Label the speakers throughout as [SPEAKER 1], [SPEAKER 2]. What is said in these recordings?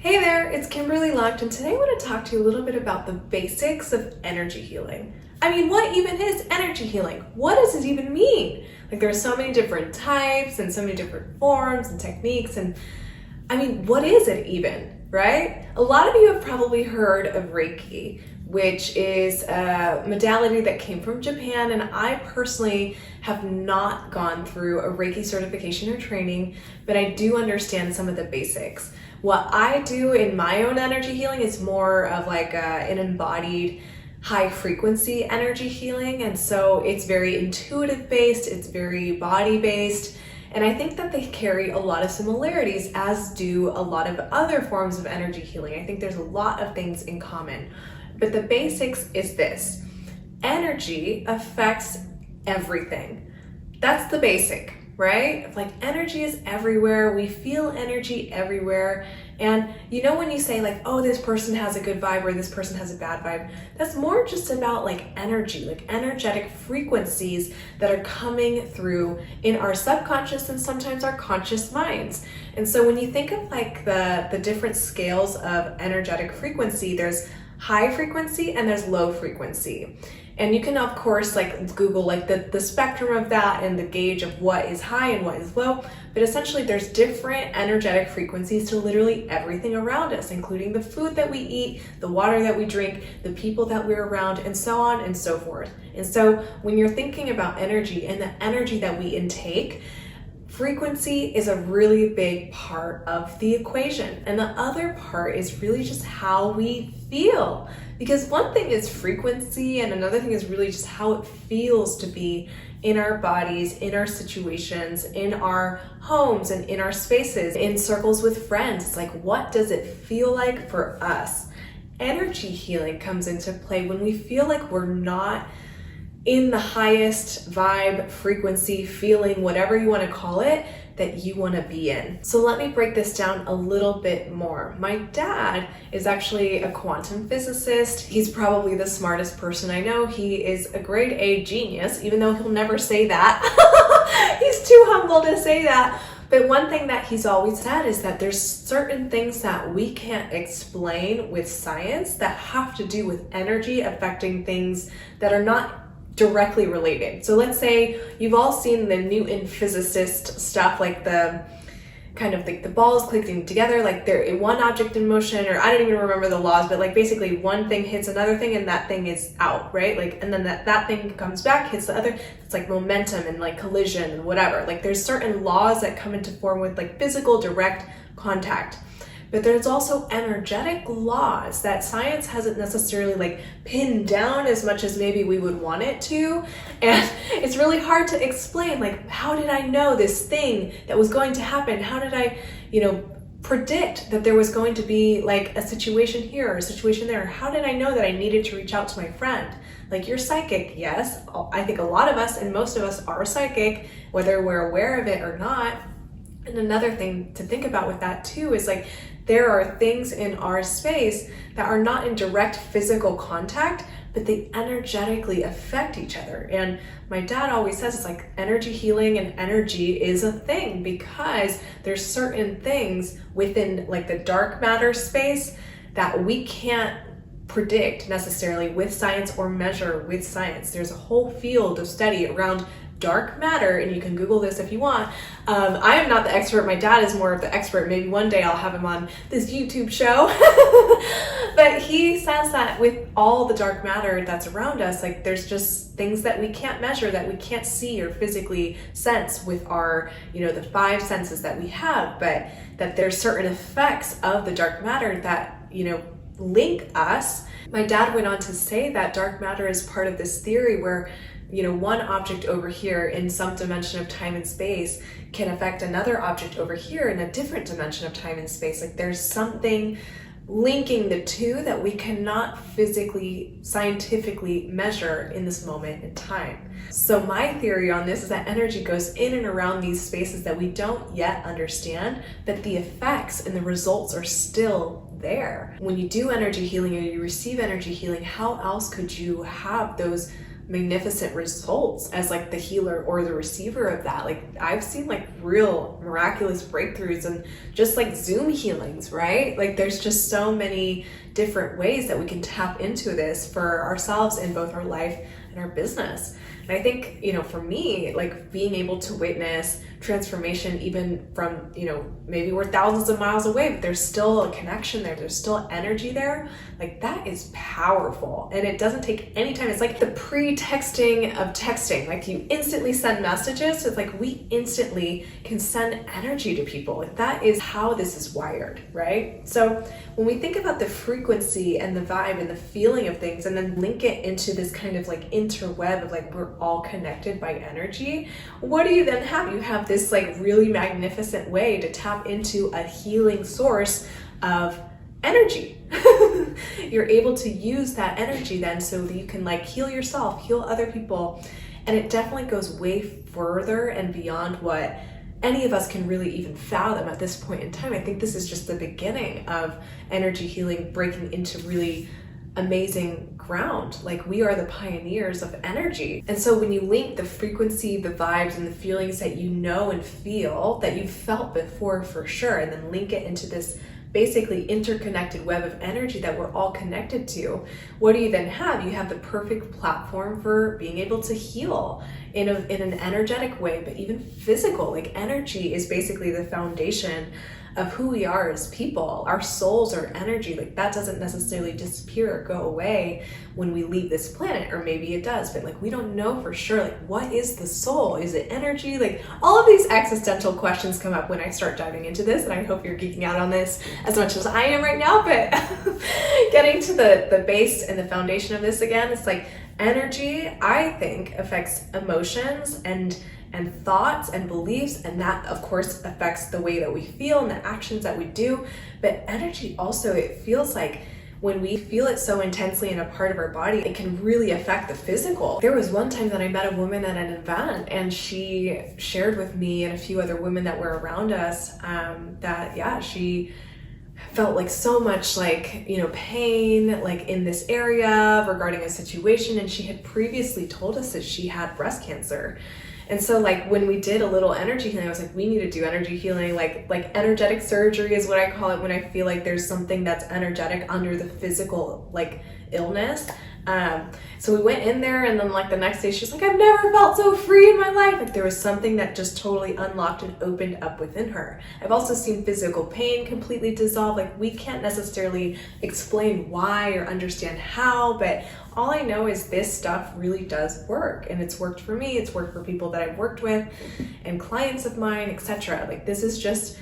[SPEAKER 1] Hey there, it's Kimberly Lucht, and today I want to talk to you a little bit about the basics of energy healing. I mean, what even is energy healing? What does it even mean? Like, there are so many different types and so many different forms and techniques, and I mean, what is it even, right? A lot of you have probably heard of Reiki, which is a modality that came from Japan, and I personally have not gone through a Reiki certification or training, but I do understand some of the basics. What I do in my own energy healing is more of like an embodied high frequency energy healing. And so it's very intuitive based, it's very body based. And I think that they carry a lot of similarities, as do a lot of other forms of energy healing. I think there's a lot of things in common. But the basics is this: energy affects everything. That's the basic, right? Like, energy is everywhere. We feel energy everywhere. And you know, when you say like, oh, this person has a good vibe or this person has a bad vibe, that's more just about like energy, like energetic frequencies that are coming through in our subconscious and sometimes our conscious minds. And so when you think of like the different scales of energetic frequency, there's high frequency and there's low frequency. And you can, of course, like Google like the spectrum of that and the gauge of what is high and what is low. But essentially, there's different energetic frequencies to literally everything around us, including the food that we eat, the water that we drink, the people that we're around, and so on and so forth. And so when you're thinking about energy and the energy that we intake, frequency is a really big part of the equation. And the other part is really just how we feel. Because one thing is frequency and another thing is really just how it feels to be in our bodies, in our situations, in our homes and in our spaces, in circles with friends. It's like, what does it feel like for us? Energy healing comes into play when we feel like we're not in the highest vibe, frequency, feeling, whatever you want to call it, that you want to be in. So let me break this down a little bit more. My dad is actually a quantum physicist. He's probably the smartest person I know. He is a grade A genius, even though he'll never say that. He's too humble to say that. But one thing that he's always said is that there's certain things that we can't explain with science that have to do with energy affecting things that are not directly related. So let's say you've all seen the Newton physicist stuff, like the kind of like the balls clicking together, like they're in one object in motion, or I don't even remember the laws, but like basically one thing hits another thing and that thing is out, right? Like, and then that thing comes back, hits the other. It's like momentum and like collision and whatever. Like, there's certain laws that come into form with like physical direct contact. But there's also energetic laws that science hasn't necessarily like pinned down as much as maybe we would want it to. And it's really hard to explain, like, how did I know this thing that was going to happen? How did I, predict that there was going to be like a situation here or a situation there? How did I know that I needed to reach out to my friend? Like, you're psychic, yes. I think a lot of us and most of us are psychic, whether we're aware of it or not. And another thing to think about with that too is like, there are things in our space that are not in direct physical contact, but they energetically affect each other. And my dad always says it's like energy healing and energy is a thing, because there's certain things within like the dark matter space that we can't predict necessarily with science or measure with science. There's a whole field of study around dark matter, and you can Google this if you want. I am not the expert. My dad is more of the expert. Maybe one day I'll have him on this YouTube show. But he says that with all the dark matter that's around us, like, there's just things that we can't measure, that we can't see or physically sense with our, the five senses that we have, but that there's certain effects of the dark matter that, link us. My dad went on to say that dark matter is part of this theory where one object over here in some dimension of time and space can affect another object over here in a different dimension of time and space. Like, there's something linking the two that we cannot physically, scientifically measure in this moment in time. So my theory on this is that energy goes in and around these spaces that we don't yet understand, but the effects and the results are still there. When you do energy healing or you receive energy healing, how else could you have those magnificent results as like the healer or the receiver of that. Like I've seen like real miraculous breakthroughs and just like Zoom healings, right? Like there's just so many different ways that we can tap into this for ourselves in both our life and our business. And I think, for me, like being able to witness transformation, even from, maybe we're thousands of miles away, but there's still a connection there. There's still energy there. Like that is powerful. And it doesn't take any time. It's like the pre-texting of texting. Like you instantly send messages. It's like we instantly can send energy to people. Like that is how this is wired, right? So when we think about the frequency and the vibe and the feeling of things, and then link it into this kind of like interweb of like we're all connected by energy, what do you then have? You have this like really magnificent way to tap into a healing source of energy. You're able to use that energy then so that you can like heal yourself, heal other people. And it definitely goes way further and beyond what any of us can really even fathom at this point in time. I think this is just the beginning of energy healing breaking into really amazing ground. Like we are the pioneers of energy. And so when you link the frequency, the vibes, and the feelings that you know and feel that you've felt before for sure, and then link it into this basically interconnected web of energy that we're all connected to, what do you then have? You have the perfect platform for being able to heal in an energetic way, but even physical. Like energy is basically the foundation of who we are as people. Our souls are energy. Like that doesn't necessarily disappear or go away when we leave this planet, or maybe it does, but like we don't know for sure. Like what is the soul? Is it energy? Like all of these existential questions come up when I start diving into this, and I hope you're geeking out on this as much as I am right now. But getting to the base and the foundation of this again, it's like energy, I think, affects emotions and thoughts and beliefs, and that of course affects the way that we feel and the actions that we do. But energy also, it feels like when we feel it so intensely in a part of our body, it can really affect the physical. There was one time that I met a woman at an event, and she shared with me and a few other women that were around us that she felt like so much like, pain like in this area regarding a situation, and she had previously told us that she had breast cancer. And so like when we did a little energy healing, I was like, we need to do energy healing, like energetic surgery is what I call it when I feel like there's something that's energetic under the physical like illness. So we went in there, and then like the next day she's like, I've never felt so free in my life. Like there was something that just totally unlocked and opened up within her. I've also seen physical pain completely dissolve. Like we can't necessarily explain why or understand how, but all I know is this stuff really does work, and it's worked for me. It's worked for people that I've worked with and clients of mine, etc. Like this is just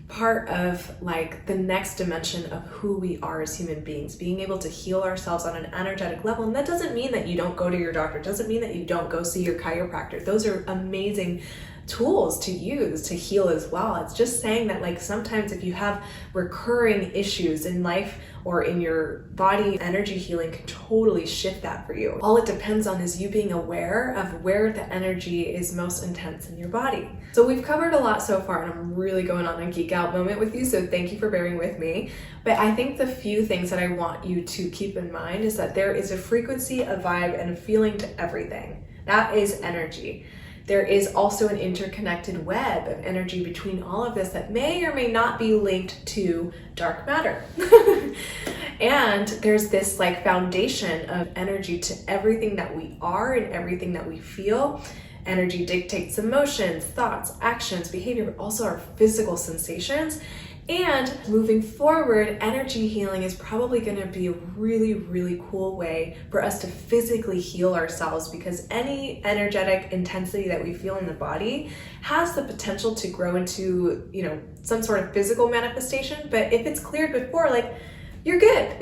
[SPEAKER 1] part of like the next dimension of who we are as human beings, being able to heal ourselves on an energetic level. And that doesn't mean that you don't go to your doctor. It doesn't mean that you don't go see your chiropractor. Those are amazing tools to use to heal as well. It's just saying that like sometimes if you have recurring issues in life or in your body, energy healing can totally shift that for you. All it depends on is you being aware of where the energy is most intense in your body. So we've covered a lot so far, and I'm really going on a geek out moment with you, so thank you for bearing with me. But I think the few things that I want you to keep in mind is that there is a frequency, a vibe, and a feeling to everything. That is energy. There is also an interconnected web of energy between all of this that may or may not be linked to dark matter. And there's this like foundation of energy to everything that we are and everything that we feel. Energy dictates emotions, thoughts, actions, behavior, but also our physical sensations. And moving forward, energy healing is probably going to be a really, really cool way for us to physically heal ourselves, because any energetic intensity that we feel in the body has the potential to grow into, some sort of physical manifestation. But if it's cleared before, like, you're good,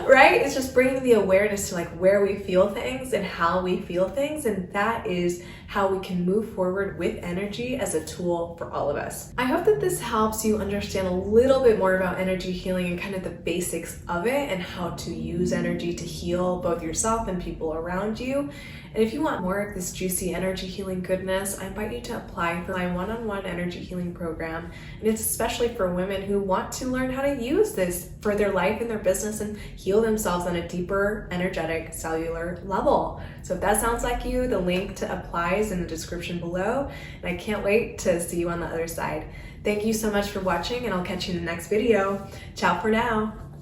[SPEAKER 1] right? It's just bringing the awareness to like where we feel things and how we feel things. And that is how we can move forward with energy as a tool for all of us. I hope that this helps you understand a little bit more about energy healing and kind of the basics of it and how to use energy to heal both yourself and people around you. And if you want more of this juicy energy healing goodness, I invite you to apply for my one-on-one energy healing program. And it's especially for women who want to learn how to use this for their life and their business and heal themselves on a deeper, energetic, cellular level. So if that sounds like you, the link to apply is in the description below. And I can't wait to see you on the other side. Thank you so much for watching, and I'll catch you in the next video. Ciao for now.